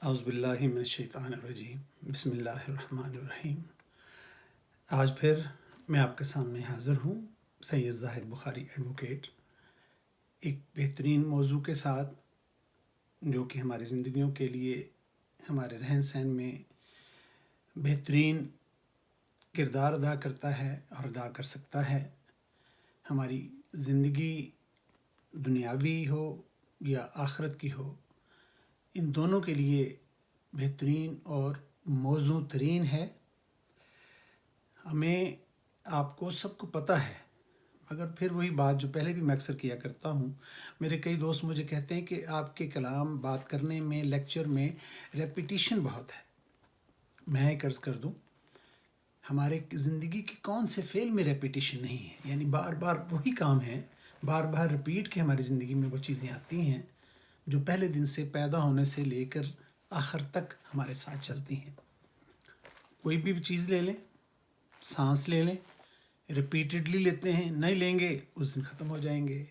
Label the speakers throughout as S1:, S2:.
S1: اعوذ باللہ من الشیطان الرجیم بسم اللہ الرحمن الرحیم۔ آج پھر میں آپ کے سامنے حاضر ہوں، سید زاہد بخاری ایڈوکیٹ، ایک بہترین موضوع کے ساتھ جو کہ ہماری زندگیوں کے لیے ہمارے رہن سہن میں بہترین کردار ادا کرتا ہے اور ادا کر سکتا ہے۔ ہماری زندگی دنیاوی ہو یا آخرت کی ہو، ان دونوں کے لیے بہترین اور موزوں ترین ہے۔ ہمیں آپ کو سب کو پتہ ہے، مگر پھر وہی بات جو پہلے بھی میں اکثر کیا کرتا ہوں، میرے کئی دوست مجھے کہتے ہیں کہ آپ کے کلام بات کرنے میں، لیکچر میں ریپیٹیشن بہت ہے۔ میں ایک عرض کر دوں، ہمارے زندگی کے کون سے فعل میں ریپیٹیشن نہیں ہے، یعنی بار بار وہی کام ہے، بار بار ریپیٹ کے ہماری زندگی میں وہ چیزیں آتی ہیں جو پہلے دن سے پیدا ہونے سے لے کر آخر تک ہمارے ساتھ چلتی ہیں۔ کوئی بھی چیز لے لیں، سانس لے لیں، ریپیٹڈلی لیتے ہیں، نہیں لیں گے اس دن ختم ہو جائیں گے۔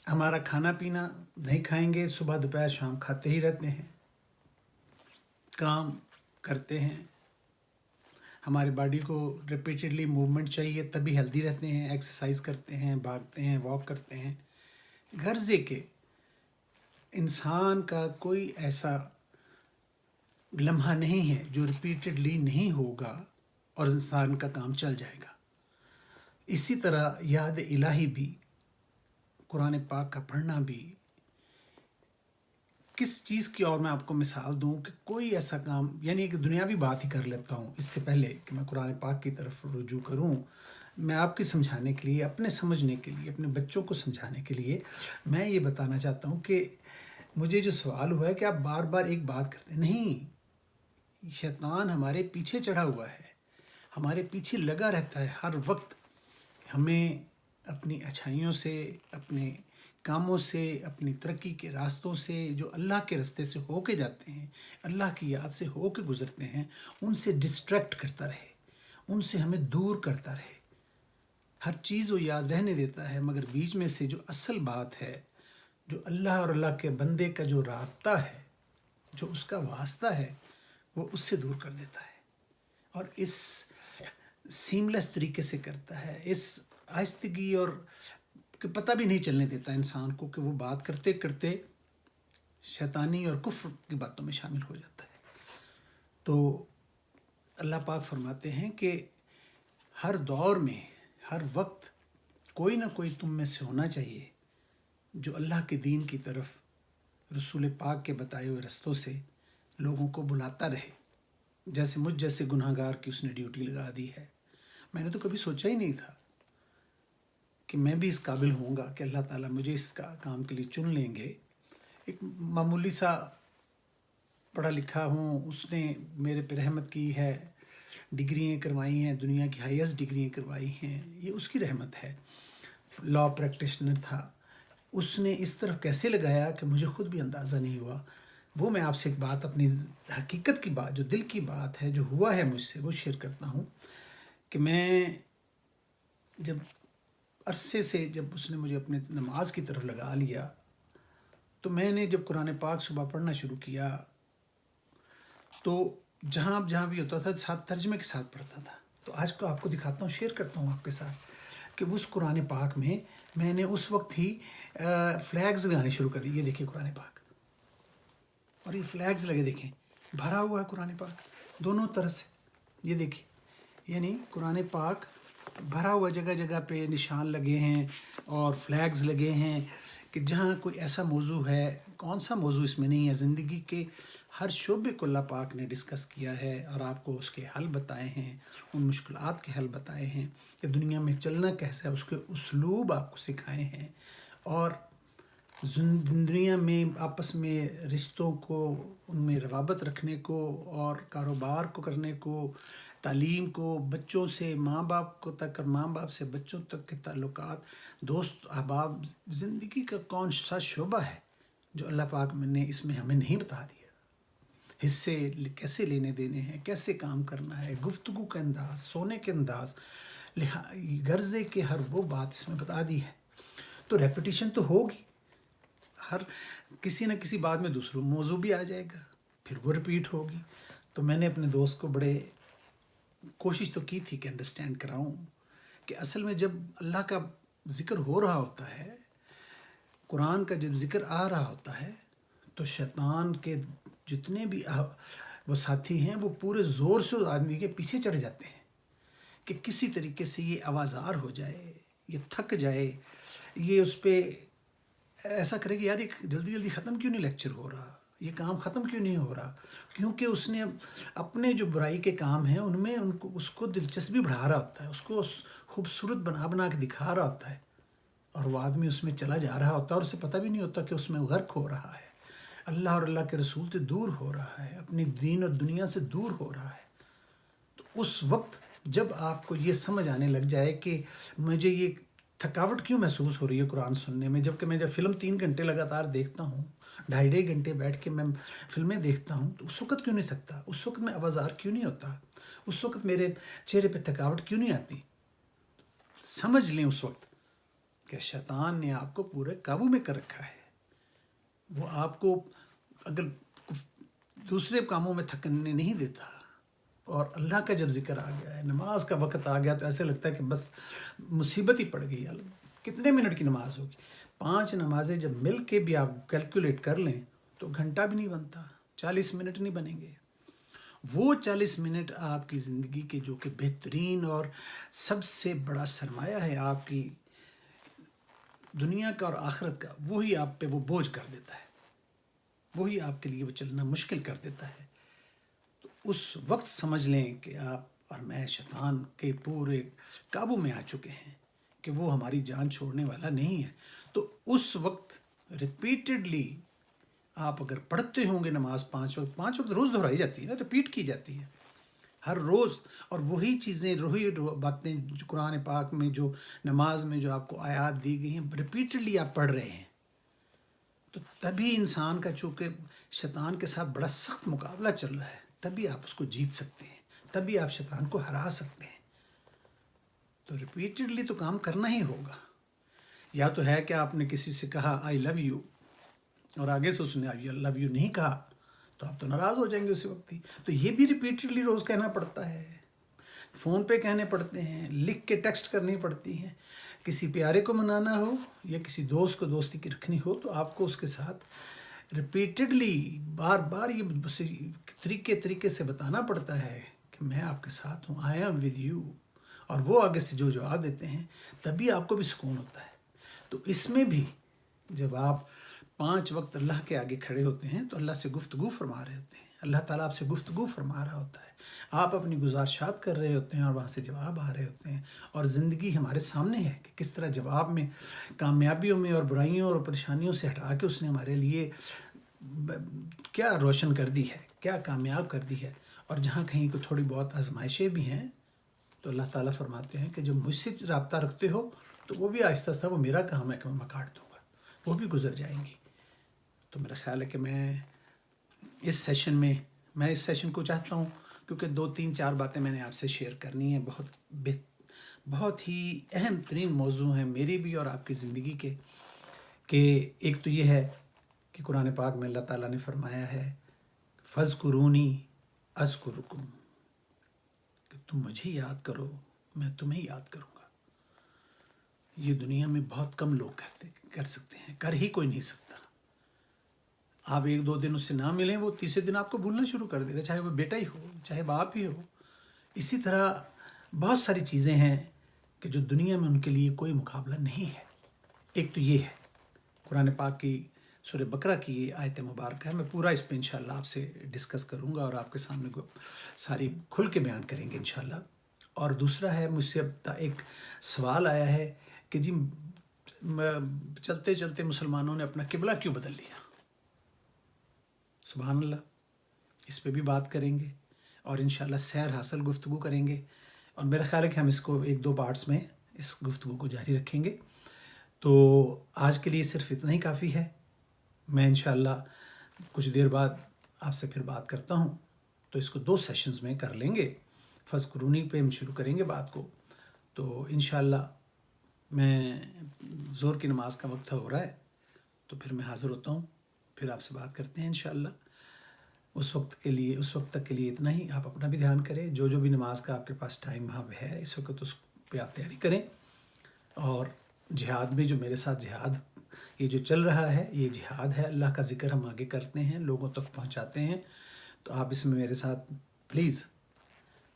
S1: ہمارا کھانا پینا نہیں کھائیں گے، صبح دوپہر شام کھاتے ہی رہتے ہیں، کام کرتے ہیں۔ ہماری باڈی کو ریپیٹڈلی موومنٹ چاہیے تبھی ہیلدی رہتے ہیں، ایکسرسائز کرتے ہیں، بھاگتے ہیں، واک کرتے ہیں۔ غرضے کہ انسان کا کوئی ایسا لمحہ نہیں ہے جو ریپیٹڈلی نہیں ہوگا اور انسان کا کام چل جائے گا۔ اسی طرح یاد الہی بھی، قرآن پاک کا پڑھنا بھی، کس چیز کی اور میں آپ کو مثال دوں کہ کوئی ایسا کام، یعنی ایک دنیاوی بات ہی کر لیتا ہوں اس سے پہلے کہ میں قرآن پاک کی طرف رجوع کروں۔ میں آپ کے سمجھانے کے لیے، اپنے سمجھنے کے لیے، اپنے بچوں کو سمجھانے کے لیے میں یہ بتانا چاہتا ہوں کہ مجھے جو سوال ہوا ہے کہ آپ بار بار ایک بات کرتے ہیں، نہیں، شیطان ہمارے پیچھے چڑھا ہوا ہے، ہمارے پیچھے لگا رہتا ہے ہر وقت، ہمیں اپنی اچھائیوں سے، اپنے کاموں سے، اپنی ترقی کے راستوں سے، جو اللہ کے راستے سے ہو کے جاتے ہیں، اللہ کی یاد سے ہو کے گزرتے ہیں، ان سے ڈسٹریکٹ کرتا رہے، ان سے ہمیں دور کرتا رہے۔ ہر چیز وہ یاد رہنے دیتا ہے، مگر بیچ میں سے جو اصل بات ہے، جو اللہ اور اللہ کے بندے کا جو رابطہ ہے، جو اس کا واسطہ ہے، وہ اس سے دور کر دیتا ہے، اور اس سیملیس طریقے سے کرتا ہے، اس آہستگی اور کہ پتہ بھی نہیں چلنے دیتا انسان کو کہ وہ بات کرتے کرتے شیطانی اور کفر کی باتوں میں شامل ہو جاتا ہے۔ تو اللہ پاک فرماتے ہیں کہ ہر دور میں، ہر وقت کوئی نہ کوئی تم میں سے ہونا چاہیے جو اللہ کے دین کی طرف رسول پاک کے بتائے ہوئے رستوں سے لوگوں کو بلاتا رہے۔ جیسے مجھ جیسے گناہ گار کی اس نے ڈیوٹی لگا دی ہے۔ میں نے تو کبھی سوچا ہی نہیں تھا کہ میں بھی اس قابل ہوں گا کہ اللہ تعالیٰ مجھے اس کا کام کے لیے چن لیں گے۔ ایک معمولی سا پڑھا لکھا ہوں، اس نے میرے پہ رحمت کی ہے، ڈگریاں کروائی ہیں، دنیا کی ہائیسٹ ڈگریاں کروائی ہیں، یہ اس کی رحمت ہے۔ لا پریکٹیشنر تھا، اس نے اس طرف کیسے لگایا کہ مجھے خود بھی اندازہ نہیں ہوا۔ وہ میں آپ سے ایک بات، اپنی حقیقت کی بات، جو دل کی بات ہے، جو ہوا ہے مجھ سے، وہ شیئر کرتا ہوں کہ میں جب عرصے سے جب اس نے مجھے اپنے نماز کی طرف لگا لیا، تو میں نے جب قرآن پاک صبح پڑھنا شروع کیا تو جہاں بھی ہوتا تھا ساتھ ترجمے کے ساتھ پڑھتا تھا۔ تو آج کو آپ کو دکھاتا ہوں، شیئر کرتا ہوں آپ کے ساتھ کہ اس قرآن پاک میں نے اس وقت ہی فلیگز لگانے شروع کر دی۔ یہ دیکھیں قرآن پاک، اور یہ فلیگز لگے، دیکھیں بھرا ہوا ہے قرآن پاک دونوں طرف سے، یہ دیکھیں، یعنی قرآن پاک بھرا ہوا، جگہ جگہ پہ نشان لگے ہیں اور فلیگز لگے ہیں کہ جہاں کوئی ایسا موضوع ہے، کون سا موضوع اس میں نہیں ہے، زندگی کے ہر شعبے کو اللہ پاک نے ڈسکس کیا ہے اور آپ کو اس کے حل بتائے ہیں، ان مشکلات کے حل بتائے ہیں کہ دنیا میں چلنا کیسا ہے، اس کے اسلوب آپ کو سکھائے ہیں، اور دنیا میں آپس میں رشتوں کو، ان میں روابط رکھنے کو، اور کاروبار کو کرنے کو، تعلیم کو، بچوں سے ماں باپ کو تک، اور ماں باپ سے بچوں تک کے تعلقات، دوست احباب، زندگی کا کون سا شعبہ ہے جو اللہ پاک نے اس میں ہمیں نہیں بتا دیا۔ حصے کیسے لینے دینے ہیں، کیسے کام کرنا ہے، گفتگو کا انداز، سونے کے انداز، غرضے کے ہر وہ بات اس میں بتا دی ہے۔ تو ریپیٹیشن تو ہوگی، ہر کسی نہ کسی بات میں دوسروں موضوع بھی آ جائے گا، پھر وہ رپیٹ ہوگی. تو میں نے اپنے دوست کو بڑے کوشش تو کی تھی کہ انڈرسٹینڈ کراؤں کہ اصل میں جب اللہ کا ذکر ہو رہا ہوتا ہے، قرآن کا جب ذکر آ رہا ہوتا ہے، تو شیطان کے جتنے بھی وہ ساتھی ہیں وہ پورے زور سے اس آدمی کے پیچھے چڑھ جاتے ہیں کہ کسی طریقے سے یہ آوازار ہو جائے، یہ تھک جائے، یہ اس پہ ایسا کرے کہ یار یہ جلدی جلدی ختم کیوں نہیں لیکچر ہو رہا، یہ کام ختم کیوں نہیں ہو رہا، کیونکہ اس نے اپنے جو برائی کے کام ہیں ان میں اس کو دلچسپی بڑھا رہا ہوتا ہے، اس کو خوبصورت بنا بنا کے دکھا رہا ہوتا ہے، اور وہ آدمی اس میں چلا جا رہا ہوتا ہے اور اسے پتہ بھی نہیں ہوتا کہ اس میں غرق ہو رہا ہے، اللہ اور اللہ کے رسول سے دور ہو رہا ہے، اپنی دین اور دنیا سے دور ہو رہا ہے. تو اس وقت جب آپ کو یہ سمجھ آنے لگ جائے کہ مجھے یہ تھکاوٹ کیوں محسوس ہو رہی ہے قرآن سننے میں، جبکہ میں جب فلم 3 گھنٹے لگاتار دیکھتا ہوں، 2.5 گھنٹے بیٹھ کے میں فلمیں دیکھتا ہوں، تو اس وقت کیوں نہیں تھکتا، اس وقت میں آوازار کیوں نہیں ہوتا، اس وقت میرے چہرے پہ تھکاوٹ کیوں نہیں آتی. سمجھ لیں اس وقت کہ شیطان نے آپ کو پورے قابو میں کر رکھا ہے. وہ آپ کو اگر دوسرے کاموں میں تھکنے نہیں دیتا، اور اللہ کا جب ذکر آ گیا ہے، نماز کا وقت آ گیا، تو ایسے لگتا ہے کہ بس مصیبت ہی پڑ گئی. کتنے منٹ کی نماز ہوگی؟ 5 نمازیں جب مل کے بھی آپ کیلکولیٹ کر لیں تو گھنٹہ بھی نہیں بنتا، 40 منٹ نہیں بنیں گے. وہ 40 منٹ آپ کی زندگی کے جو کہ بہترین اور سب سے بڑا سرمایہ ہے آپ کی دنیا کا اور آخرت کا، وہی آپ پہ وہ بوجھ کر دیتا ہے، وہی آپ کے لیے وہ چلنا مشکل کر دیتا ہے. تو اس وقت سمجھ لیں کہ آپ اور میں شیطان کے پورے قابو میں آ چکے ہیں، کہ وہ ہماری جان چھوڑنے والا نہیں ہے. تو اس وقت ریپیٹڈلی آپ اگر پڑھتے ہوں گے نماز 5 وقت روز دہرائی جاتی ہے نا، ریپیٹ کی جاتی ہے ہر روز، اور وہی چیزیں وہی باتیں جو قرآن پاک میں جو نماز میں جو آپ کو آیات دی گئی ہیں ریپیٹڈلی آپ پڑھ رہے ہیں، تو تبھی انسان کا چونکہ شیطان کے ساتھ بڑا سخت مقابلہ چل رہا ہے، تبھی آپ اس کو جیت سکتے ہیں، تبھی آپ شیطان کو ہرا سکتے ہیں. تو ریپیٹڈلی تو کام کرنا ہی ہوگا. یا تو ہے کہ آپ نے کسی سے کہا آئی لو یو، اور آگے سے اس نے آئی لو یو نہیں کہا، تو آپ تو ناراض ہو جائیں گے اسی وقت ہی. تو یہ بھی ریپیٹڈلی روز کہنا پڑتا ہے، فون پہ کہنے پڑتے ہیں، لکھ کے ٹیکسٹ کرنی پڑتی ہیں. کسی پیارے کو منانا ہو یا کسی دوست کو دوستی کی رکھنی ہو، تو آپ کو اس کے ساتھ ریپیٹڈلی بار بار یہ طریقے سے بتانا پڑتا ہے کہ میں آپ کے ساتھ ہوں، آئی ایم ود یو، اور وہ آگے سے جو جواب دیتے ہیں تبھی آپ کو بھی سکون ہوتا ہے. تو اس میں بھی جب آپ 5 وقت اللہ کے آگے کھڑے ہوتے ہیں تو اللہ سے گفتگو فرما رہے ہوتے ہیں، اللہ تعالیٰ آپ سے گفتگو فرما رہا ہوتا ہے، آپ اپنی گزارشات کر رہے ہوتے ہیں اور وہاں سے جواب آ رہے ہوتے ہیں، اور زندگی ہمارے سامنے ہے کہ کس طرح جواب میں کامیابیوں میں اور برائیوں اور پریشانیوں سے ہٹا کے اس نے ہمارے لیے کیا روشن کر دی ہے، کیا کامیاب کر دی ہے. اور جہاں کہیں کو تھوڑی بہت آزمائشیں بھی ہیں تو اللہ تعالیٰ فرماتے ہیں کہ جب مجھ سے رابطہ رکھتے ہو تو وہ بھی آہستہ آہستہ، وہ میرا کام ہے کہ میں کاٹ دوں گا، وہ بھی گزر جائیں گی. تو میرا خیال ہے کہ میں اس سیشن کو چاہتا ہوں، کیونکہ 2 3 4 باتیں میں نے آپ سے شیئر کرنی ہیں، بہت ہی اہم ترین موضوع ہیں میری بھی اور آپ کی زندگی کے. کہ ایک تو یہ ہے کہ قرآن پاک میں اللہ تعالیٰ نے فرمایا ہے فَاذْكُرُونِي أَذْكُرُكُمْ، کہ تم مجھے یاد کرو میں تمہیں یاد کروں گا. یہ دنیا میں بہت کم لوگ کر سکتے ہیں، کر ہی کوئی نہیں سکتا. آپ 1 2 دن اس سے نہ ملیں، وہ تیسرے دن آپ کو بھولنا شروع کر دے گا، چاہے وہ بیٹا ہی ہو، چاہے باپ ہی ہو. اسی طرح بہت ساری چیزیں ہیں کہ جو دنیا میں ان کے لیے کوئی مقابلہ نہیں ہے. ایک تو یہ ہے قرآن پاک کی سورہ بقرہ کی یہ آیت مبارکہ ہے، میں پورا اس پہ انشاءاللہ آپ سے ڈسکس کروں گا اور آپ کے سامنے کو ساری کھل کے بیان کریں گے انشاءاللہ. اور دوسرا ہے، مجھ سے ایک سوال آیا ہے کہ جی چلتے چلتے مسلمانوں نے اپنا قبلہ کیوں بدل لیا؟ سبحان اللہ، اس پہ بھی بات کریں گے اور انشاءاللہ سیر حاصل گفتگو کریں گے. اور میرا خیال ہے کہ ہم اس کو 1 2 پارٹس میں اس گفتگو کو جاری رکھیں گے. تو آج کے لیے صرف اتنا ہی کافی ہے. میں انشاءاللہ کچھ دیر بعد آپ سے پھر بات کرتا ہوں، تو اس کو 2 سیشنز میں کر لیں گے. فَاذْكُرُونِی پہ ہم شروع کریں گے بات کو. تو انشاءاللہ میں زور کی نماز کا وقت ہو رہا ہے، تو پھر میں حاضر ہوتا ہوں، پھر آپ سے بات کرتے ہیں انشاءاللہ۔ اس وقت تک کے لیے اتنا ہی۔ آپ اپنا بھی دھیان کریں، جو بھی نماز کا آپ کے پاس ٹائم وہاں پہ ہے اس وقت، اس پہ آپ تیاری کریں۔ اور جہاد میں جو میرے ساتھ جہاد یہ جو چل رہا ہے، یہ جہاد ہے، اللہ کا ذکر ہم آگے کرتے ہیں، لوگوں تک پہنچاتے ہیں۔ تو آپ اس میں میرے ساتھ پلیز،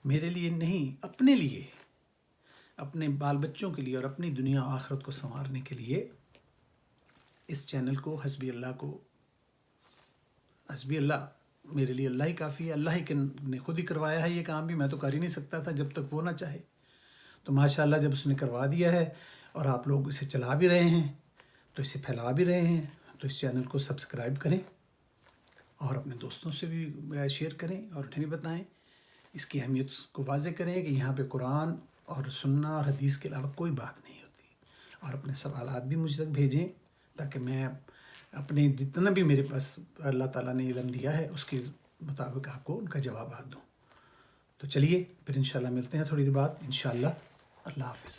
S1: میرے لیے نہیں، اپنے لیے، اپنے بال بچوں کے لیے اور اپنی دنیا و آخرت کو سنوارنے کے لیے اس چینل کو، حسبی اللہ، میرے لیے اللہ ہی کافی ہے۔ اللہ ہی نے خود ہی کروایا ہے یہ کام بھی، میں تو کر ہی نہیں سکتا تھا جب تک وہ نہ چاہے۔ تو ماشاءاللہ جب اس نے کروا دیا ہے اور آپ لوگ اسے چلا بھی رہے ہیں، تو اسے پھیلا بھی رہے ہیں، تو اس چینل کو سبسکرائب کریں اور اپنے دوستوں سے بھی شیئر کریں اور انہیں بھی بتائیں، اس کی اہمیت کو واضح کریں کہ یہاں پہ قرآن اور سننا اور حدیث کے علاوہ کوئی بات نہیں ہوتی۔ اور اپنے سوالات بھی مجھ تک بھیجیں تاکہ میں اپنے جتنا بھی میرے پاس اللہ تعالیٰ نے علم دیا ہے اس کے مطابق آپ کو ان کا جوابات دوں۔ تو چلیے پھر انشاءاللہ ملتے ہیں تھوڑی دیر بعد انشاءاللہ۔ اللہ حافظ۔